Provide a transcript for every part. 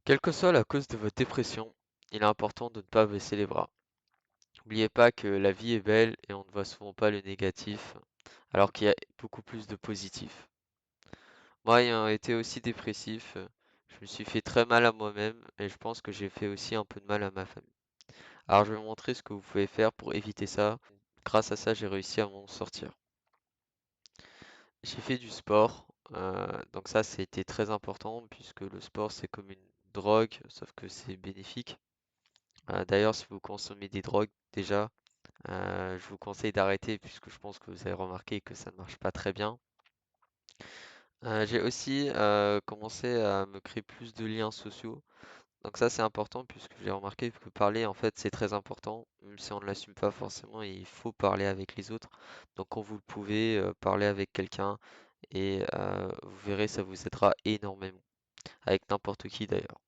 Quelle que soit la cause de votre dépression, il est important de ne pas baisser les bras. N'oubliez pas que la vie est belle et on ne voit souvent pas le négatif, alors qu'il y a beaucoup plus de positif. Moi, ayant été aussi dépressif, je me suis fait très mal à moi-même et je pense que j'ai fait aussi un peu de mal à ma famille. Alors, je vais vous montrer ce que vous pouvez faire pour éviter ça. Grâce à ça, j'ai réussi à m'en sortir. J'ai fait du sport, donc ça, c'était très important puisque le sport, c'est comme une drogue, sauf que c'est bénéfique. D'ailleurs, si vous consommez des drogues déjà, je vous conseille d'arrêter puisque je pense que vous avez remarqué que ça ne marche pas très bien. J'ai aussi commencé à me créer plus de liens sociaux. Donc ça, c'est important puisque j'ai remarqué que parler, en fait, c'est très important. Même si on ne l'assume pas forcément, il faut parler avec les autres. Donc quand vous le pouvez, parler avec quelqu'un et vous verrez, ça vous aidera énormément. Avec n'importe qui d'ailleurs.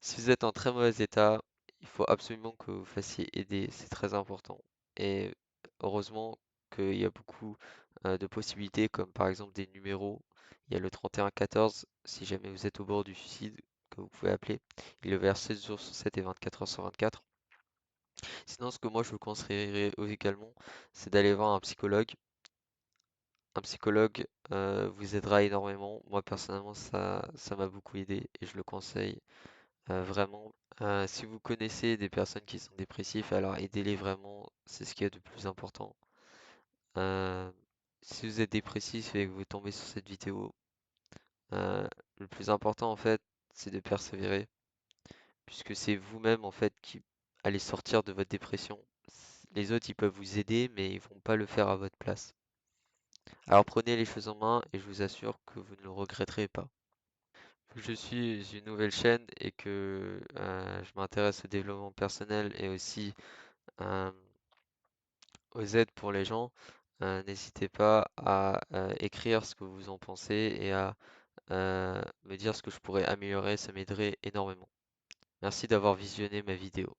Si vous êtes en très mauvais état, il faut absolument que vous fassiez aider, c'est très important. Et heureusement qu'il y a beaucoup de possibilités, comme par exemple des numéros. Il y a le 3114, si jamais vous êtes au bord du suicide, que vous pouvez appeler. Il est ouvert 7 jours sur 7 et 24 heures sur 24. Sinon, ce que moi je vous conseillerais également, c'est d'aller voir un psychologue. Un psychologue vous aidera énormément. Moi personnellement, ça m'a beaucoup aidé et je le conseille vraiment. Si vous connaissez des personnes qui sont dépressives, alors aidez-les vraiment, c'est ce qu'il y a de plus important. Euh, si vous êtes dépressif et que vous tombez sur cette vidéo, le plus important en fait, c'est de persévérer, puisque c'est vous-même en fait qui allez sortir de votre dépression. Les autres, ils peuvent vous aider, mais ils vont pas le faire à votre place. Alors prenez les choses en main et je vous assure que vous ne le regretterez pas. Vu que je suis une nouvelle chaîne et que je m'intéresse au développement personnel et aussi euh, aux aides pour les gens, n'hésitez pas à écrire ce que vous en pensez et à me dire ce que je pourrais améliorer, ça m'aiderait énormément. Merci d'avoir visionné ma vidéo.